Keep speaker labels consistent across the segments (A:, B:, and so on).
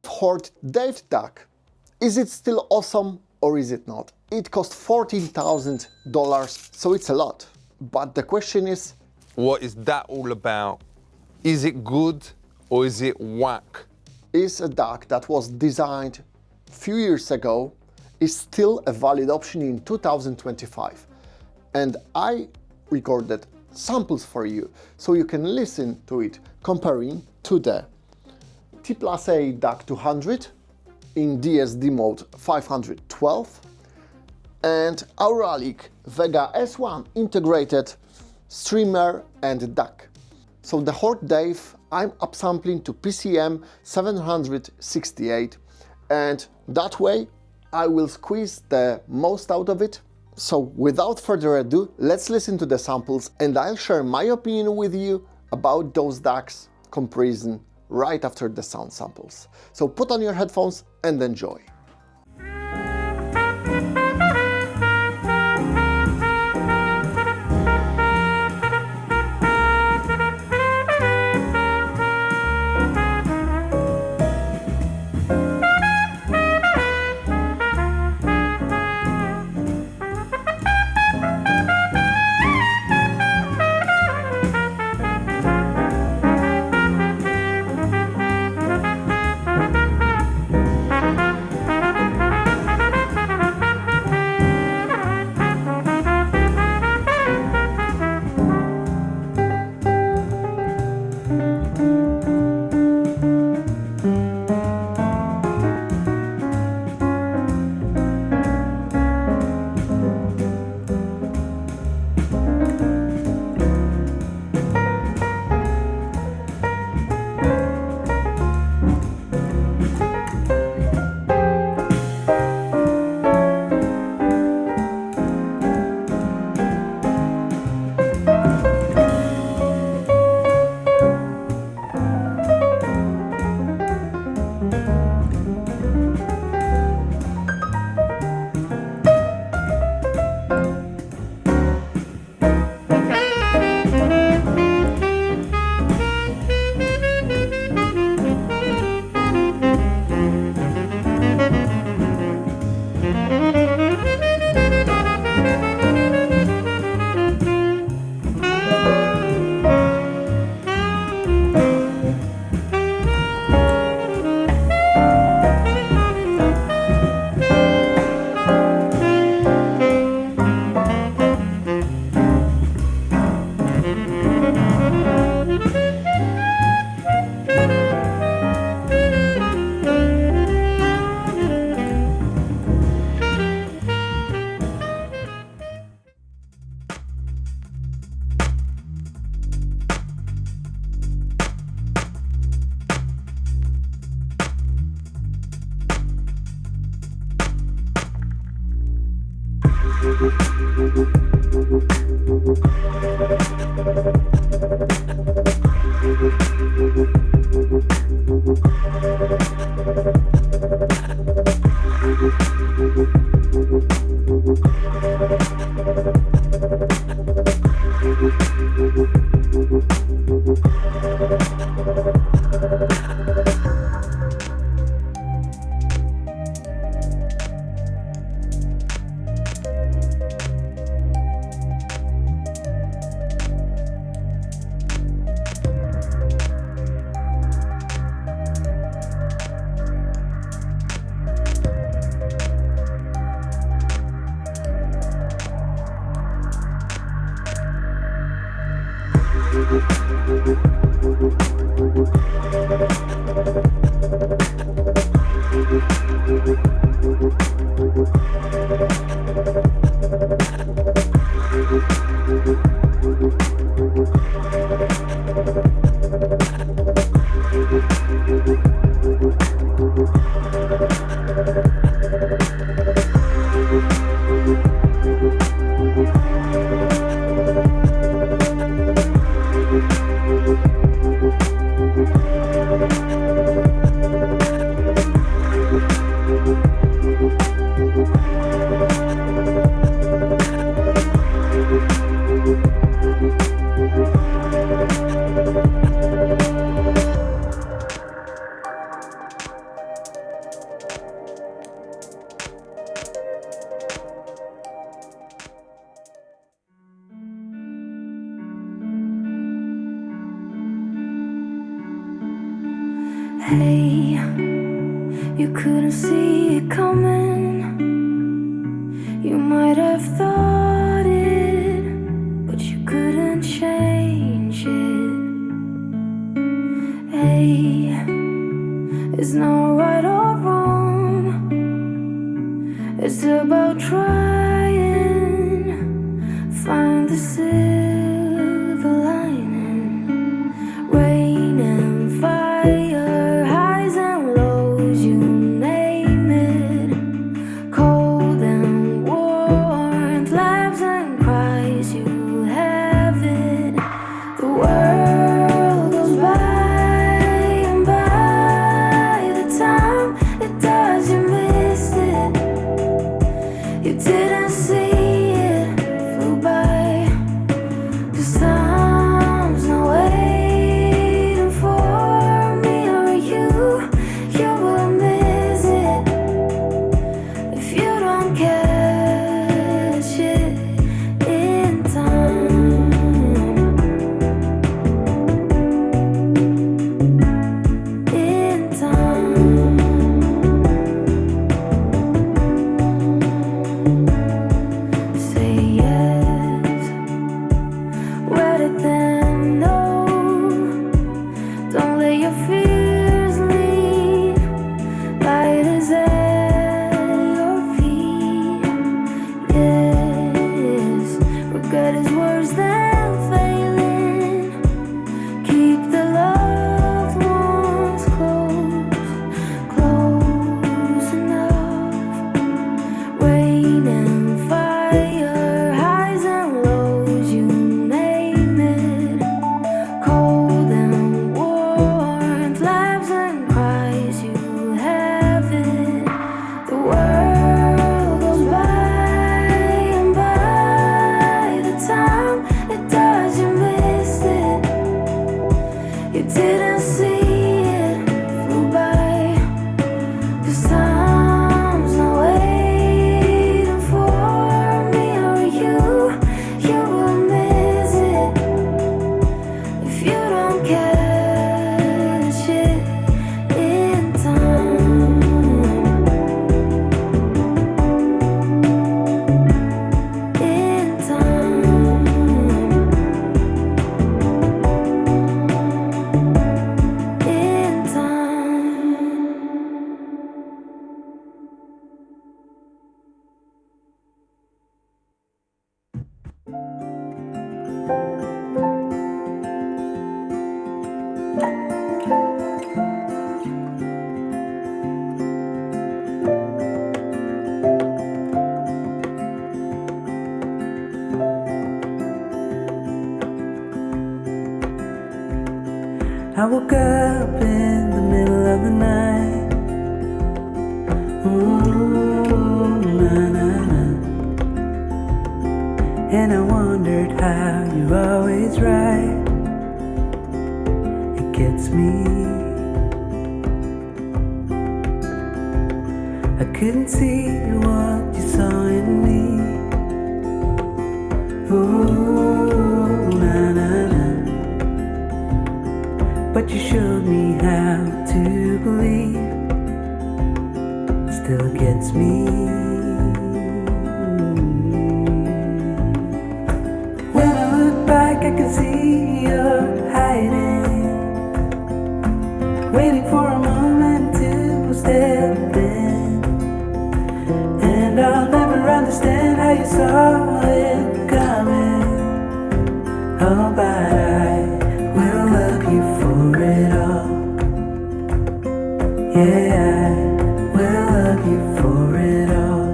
A: Chord Dave DAC. Is it still awesome or is it not? It cost $14,000, so it's a lot. But the question is,
B: what is that all about? Is it good or is it whack?
A: Is a DAC that was designed a few years ago is still a valid option in 2025? And I recorded samples for you so you can listen to it, comparing to the T+A DAC200 in DSD mode 512 and Auralic Vega S1 integrated streamer and DAC. So the Chord Dave I'm upsampling to PCM 768, and that way I will squeeze the most out of it. So without further ado, let's listen to the samples and I'll share my opinion with you about those DACs comparison right after the sound samples. So put on your headphones and enjoy.
C: Hey, you couldn't see it coming. You might have thought it, but you couldn't change it. Hey, it's not right or wrong. It's about trying, find the silver lining. Rain and fire, highs and lows, you name it. Cold and warmth, laughs and cries, you have it. The world goes by, and by the time it does, you missed it. You didn't see it, flew by. 'Cause time's not waiting for me or you. You will miss it if you don't catch it in time. In time. Say yes, rather than no. Don't let your fears lead. Light is at your feet. Yes, regret is worse than failing. Keep the loved ones close, close enough. Rain and fire, highs and lows, you name it. Cold and warmth, laughs and cries, you have it. The world goes by, and by the time it does, you missed it. You didn't see it, flew by. 'Cause time's not waiting for me or you. You will miss it if you don't catch it in time. In time. In time.
D: I woke up in the middle of the night. Ooh, na na na. And I wondered how you're always right. It gets me. I couldn't see what you saw in me. Ooh, na na na. But you showed me how to believe. Still gets me. When I look back, I can see you're hiding, waiting for a moment to step in. And I'll never understand how you saw it coming. Oh, but I will love you for it all. Yeah, I will love you for it all.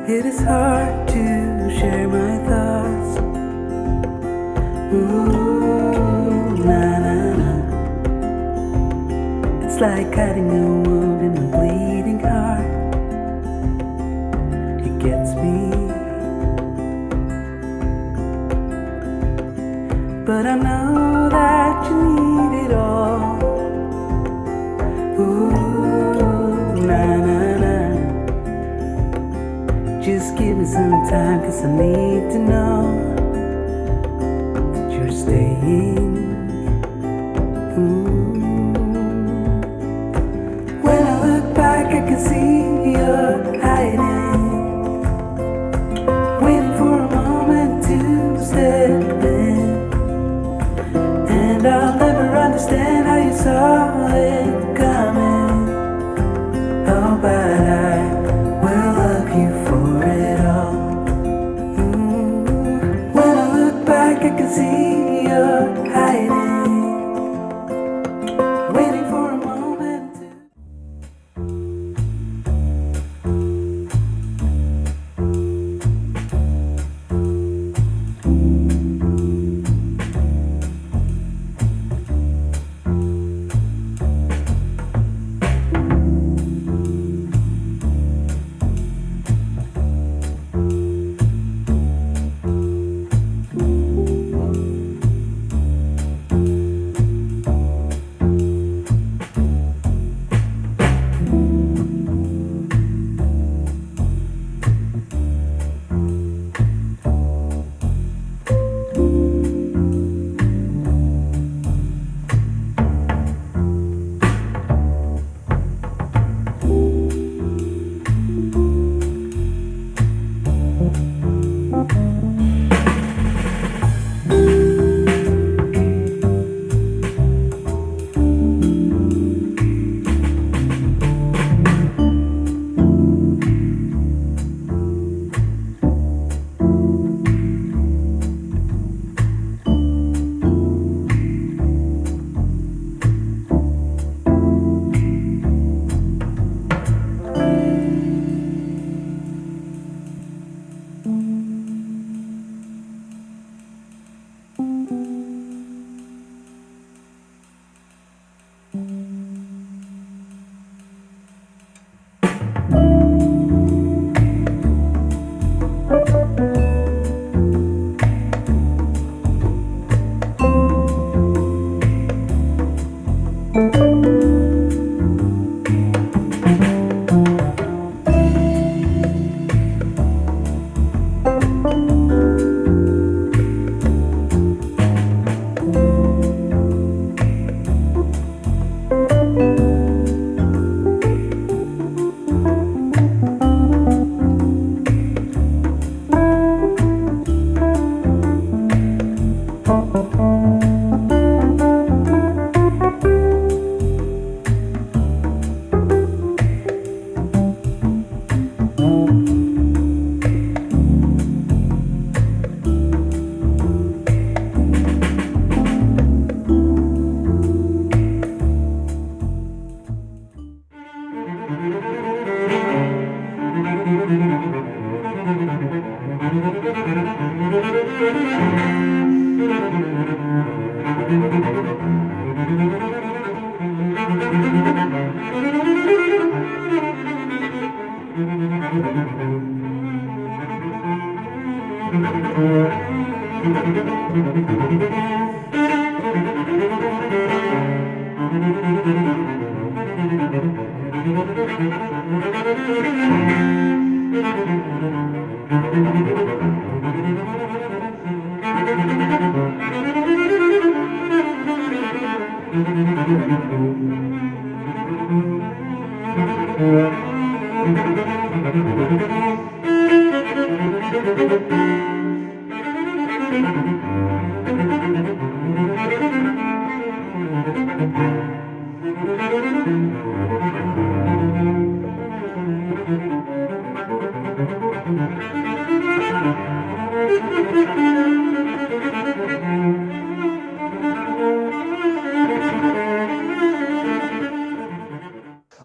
D: It is hard to share my thoughts. Ooh, na na na. It's like cutting a wound in a bleeding heart. It gets me. but I know that you need it all. Ooh, na na na. Just give me some time, 'cause I need to know that you're staying. When I look back, I can see you're hiding, waiting for a moment to step in. And I'll never understand how you saw it coming. Oh, but I will love you for it all. When I look back, I can see you're hiding, waiting for a moment to.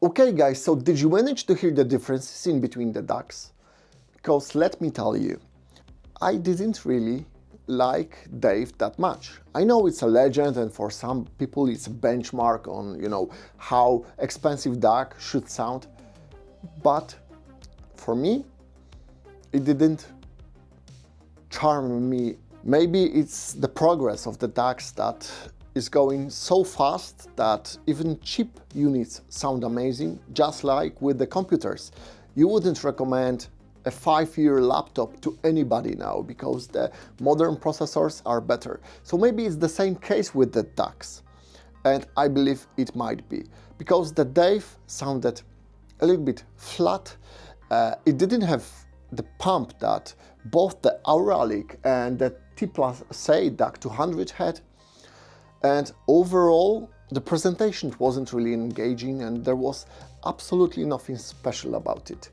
A: Okay guys, so did you manage to hear the differences in between the DACs? Because let me tell you, I didn't really like Dave that much. I know it's a legend and for some people it's a benchmark on, you know, how expensive DAC should sound, but for me it didn't charm me Maybe it's the progress of the DACs that is going so fast that even cheap units sound amazing, just like with the computers. You wouldn't recommend a 5-year laptop to anybody now because the modern processors are better. So maybe it's the same case with the DACs. And I believe it might be, because the Dave sounded a little bit flat. It didn't have the pump that both the Auralic and the T+A DAC200 had. And overall, the presentation wasn't really engaging and there was absolutely nothing special about it.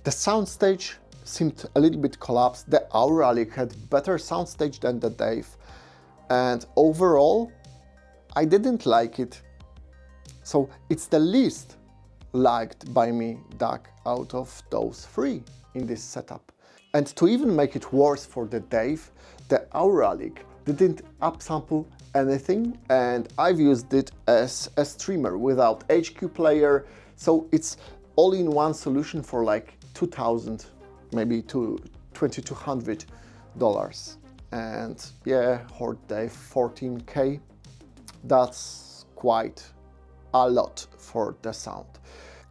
A: The soundstage seemed a little bit collapsed. The Auralic had better soundstage than the Dave. And overall, I didn't like it. So it's the least liked by me DAC out of those three in this setup. And to even make it worse for the Dave, the Auralic didn't upsample anything, and I've used it as a streamer without HQ player, so it's all-in-one solution for like $2,000, maybe to $2,200. And yeah, Chord Dave 14K, that's quite a lot for the sound.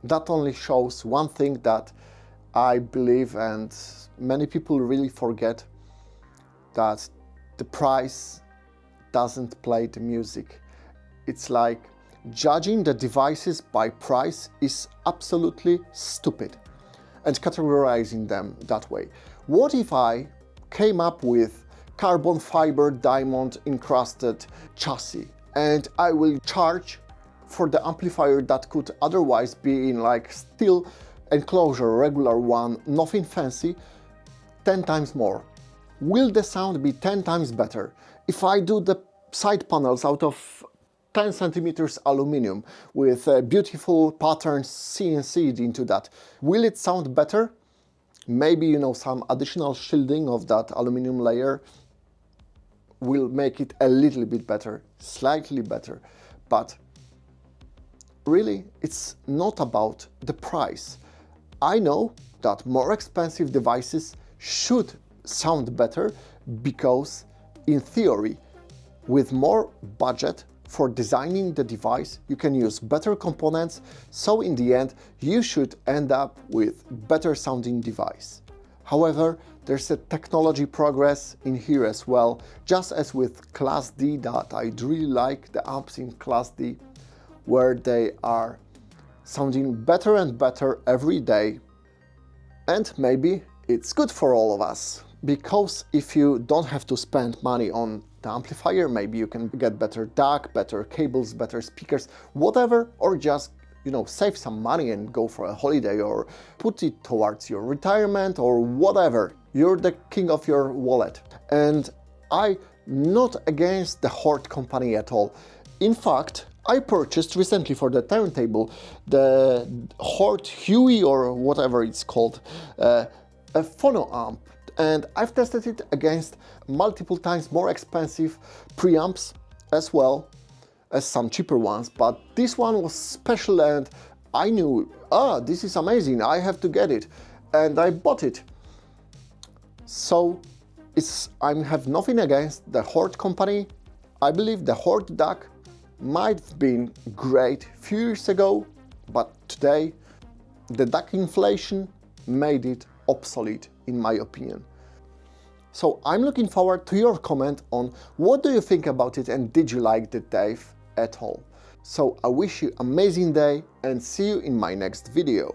A: That only shows one thing that I believe and many people really forget, that the price doesn't play the music. It's like judging the devices by price is absolutely stupid, and categorizing them that way. What if I came up with carbon fiber diamond encrusted chassis and I will charge for the amplifier that could otherwise be in like steel enclosure, regular one, nothing fancy, 10 times more? Will the sound be 10 times better? If I do the side panels out of 10 centimeters aluminum with beautiful patterns CNC'd into that, will it sound better? Maybe, you know, some additional shielding of that aluminum layer will make it a little bit better, slightly better. But really, it's not about the price. I know that more expensive devices should sound better because, in theory, with more budget for designing the device, you can use better components, so in the end, you should end up with better sounding device. However, there's a technology progress in here as well, just as with Class D, that I really like the amps in Class D, where they are sounding better and better every day. And maybe it's good for all of us, because if you don't have to spend money on the amplifier, maybe you can get better DAC, better cables, better speakers, whatever, or just, you know, save some money and go for a holiday or put it towards your retirement or whatever. You're the king of your wallet. And I'm not against the Chord company at all. In fact, I purchased recently for the turntable the Chord Huey or whatever it's called, a phono amp, and I've tested it against multiple times more expensive preamps as well as some cheaper ones, but this one was special and I knew, this is amazing, I have to get it, and I bought it. So I have nothing against the Chord company. I believe the Chord DAC might have been great a few years ago, but today the DAC inflation made it obsolete, in my opinion. So I'm looking forward to your comment on what do you think about it, and did you like the Dave at all? So I wish you an amazing day and see you in my next video.